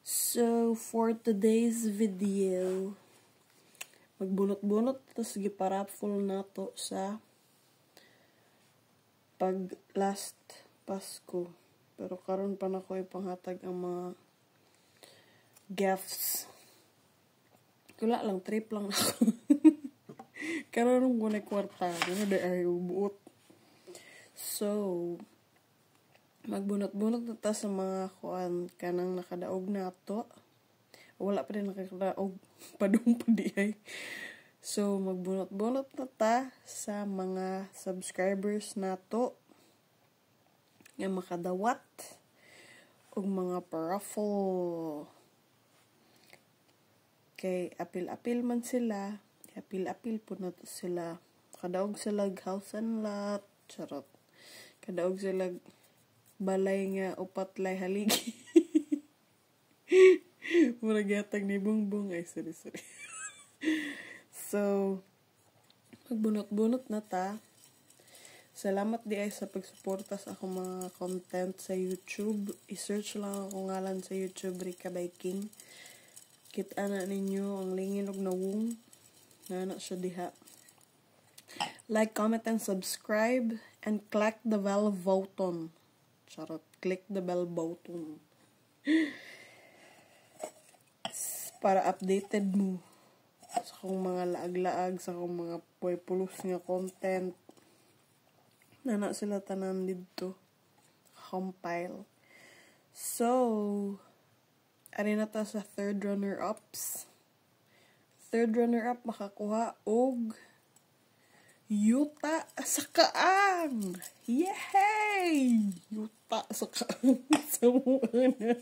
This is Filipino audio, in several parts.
So, for today's video, magbunot-bunot tapos giparapful nato sa pag last Pasko. Pero karon pa na ko ipanghatag ang mga gifts. Kula lang, trip lang ako. Karon ko na kwarta. Ano de ay ubuot. So, magbunot-bunot na ta sa mga kuan kanang nakadaog na ato. Wala pa rin nakadaog padung pa di ay. So, magbunot-bunot na ta sa mga subscribers nato nga makadawat og mga paraffle. Kay apil-apil man sila. Apil-apil po na to sila. Kadaog sila house and lot. Charot. Kadaog sila balay nga upatlay haligi. Mura gatag ni Bungbong. Ay, sorry. So, magbunot-bunot na ta. Salamat di ay sa pagsuporta sa akong mga content sa YouTube. I-search lang ako ngalan sa YouTube, Rika Biking. Kita na ninyo ang lingin og nawong. Na siya diha. Like, comment, and subscribe. And click the bell button. Charot. Click the bell button. Para updated mo sa akong mga laag-laag, sa akong mga pulos nga content. Na sila tanan dito. Compile. So, ari na ta sa third runner-ups. Third runner-up makakuha og yuta sa kaang. Yay! Yuta sa kaang. Sa muna.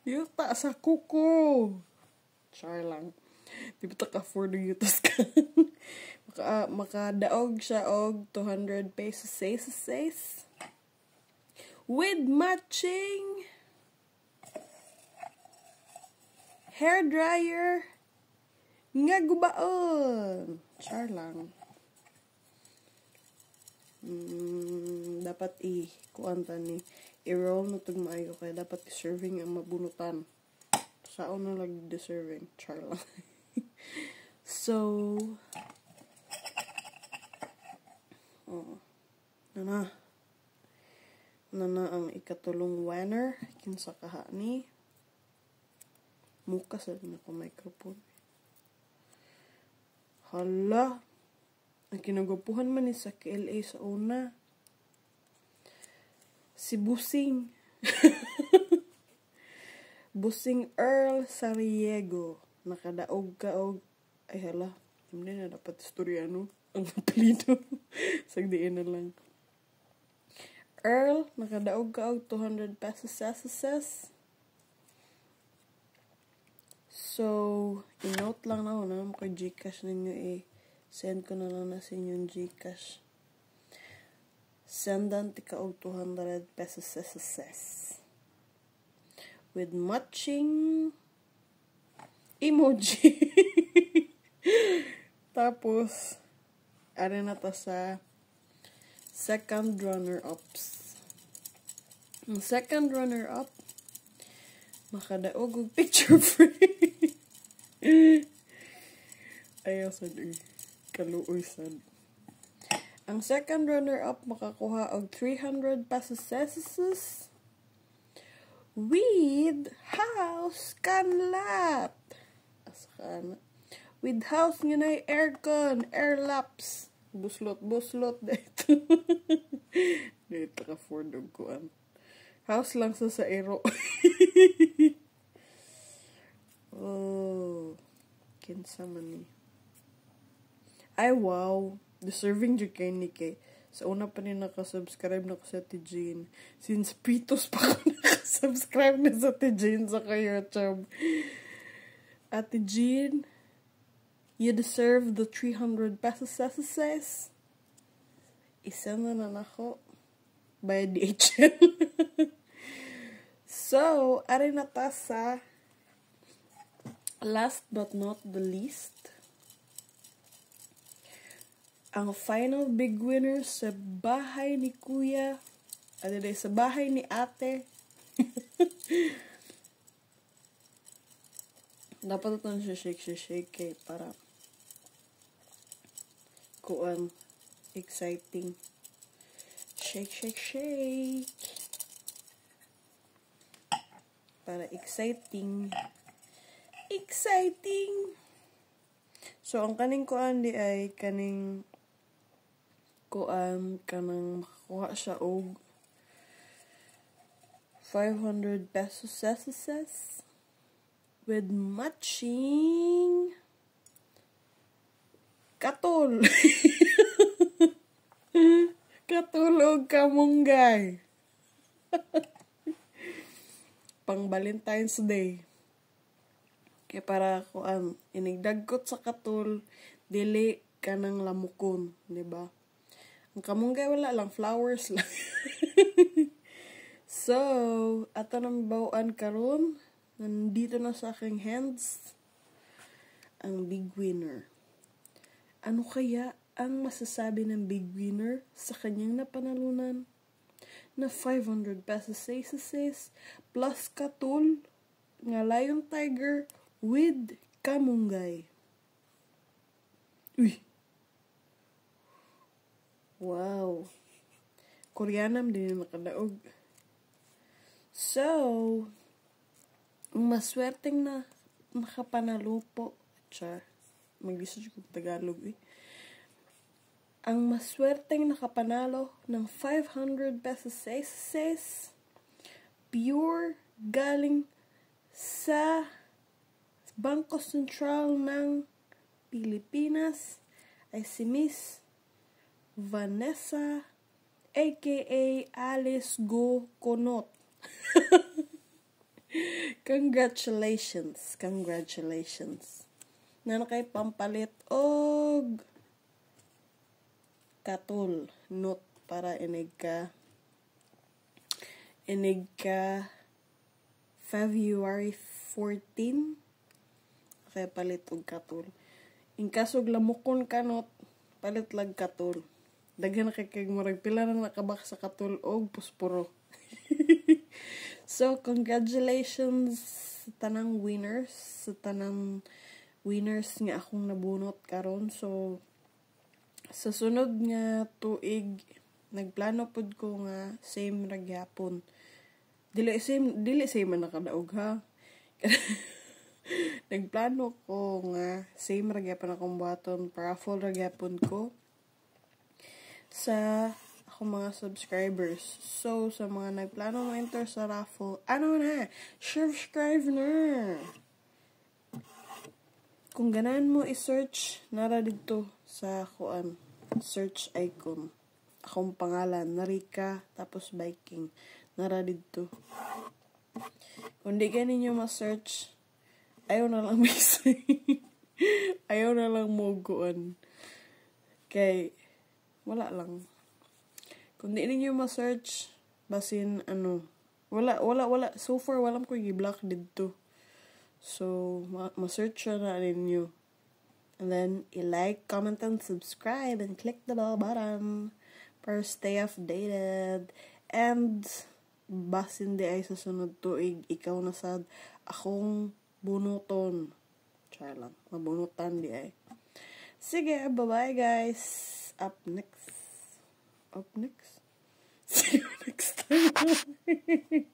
Yuta sa kuko. Char lang. Di ba taka-afford yung yuta sa kaang? Makadaog siya og 200 pesos says. With matching hair dryer nga gubaon. Char lang. Dapat kuanta ni i-roll na itong maayo kaya dapat i-serving ang mabunutan. Saan na lag-deserving. Char lang. So, nana ang ikatulong winner kinsa kaha ni muka sa na ko microphone. Hala, ang kinagapuhan man ni sa KLA sa una si Busing. Busing Earl Sariego. Nakadaog ka og ay hala, hindi na dapat istorya no ang apelido. Sagdiin na lang. Earl, nakadaog ka og 200 pesos. So, i-note lang na ako na Gcash ninyo send ko na lang na sa inyong Gcash. Sendan tika og 200 pesos. With matching emoji. Tapos, ari na ta sa second runner-ups. Ang second runner-up, makadaog og picture frame. Ayaw sad kaluoy sad. Ang second runner-up makakuha og 300 pesos with house canlat. Asakana. With house nga na aircon, airlaps. Buslot dito. Dito ka afford og kuan. House lang sa aero. Oh. Kinsa man ni. Ay wow. Deserving jud kay ni kay. Sa una pa ni naka-subscribe na ko sa Tijin. Since pitos pa ko naka-subscribe na sa Tijin sa YouTube. Ate Jean, you deserve the 300 pesos. Isa na nako. By DHL. So, ari na ta sa last but not the least. Ang final big winner sa bahay ni Kuya, sa bahay ni Ate, Dapat ito siya shake eh, para kuan exciting. Shake. Para exciting. So, ang kaning kuan di ay kaning kuan kanang makakuha siya og 500 pesos with matching katul. Katulog kamunggay. Pang Valentine's Day. Kaya para kuan inigdagkot sa katul dili kanang lamukon, di ba? Ang kamunggay wala lang, flowers lang. So, ato nang bawaan karon, nandito na sa aking hands ang big winner. Ano kaya ang masasabi ng big winner sa kanyang napanalunan na 500 pesos plus katul nga Lion Tiger with kamunggay? Uy! Wow! Koreanam din nakadaog. So, maswerteng na makapanalo po. Mag-research ko Tagalog eh. Ang maswerteng nakapanalo ng 500 pesos pure galing sa Bangko Sentral ng Pilipinas ay si Miss Vanessa aka Alice Go Conot. Congratulations. Na kay pampalit og katul not para inig ka February 14 kaya palit og katul. In kasog lamukon kanot palit lag katul. Daghan na kay murag pila na nakabak sa katul og pusporo. So congratulations sa tanang winners, nga akong nabunot karon. So sa sunod nga tuig nagplano pud ko nga same ra gyapon. Dili same man nakadaog ha. Nagplano ko nga same ra gyapon akong buhaton, raffle ra gyapon ko sa akong mga subscribers. So sa mga nagplano ma-enter sa raffle, subscribe na. Kung ganahan mo i-search, nara dito sa kuan, search icon. Akong pangalan, Narika, tapos Viking. Nara dito. Kung di ka ninyo ma-search, ayaw na lang mixing. Ayaw na lang moguan. Kay, wala lang. Kung di ninyo ma-search, basin wala. So far, walang ko i-block dito. So, ma-search na ninyo. And then, i-like, comment, and subscribe, and click the bell button para stay updated. And, basin di ay sa sunod tuig, ikaw na sad akong bunuton. Try lang, mabunutan di ay. Sige, bye-bye guys. Up next. See you next time.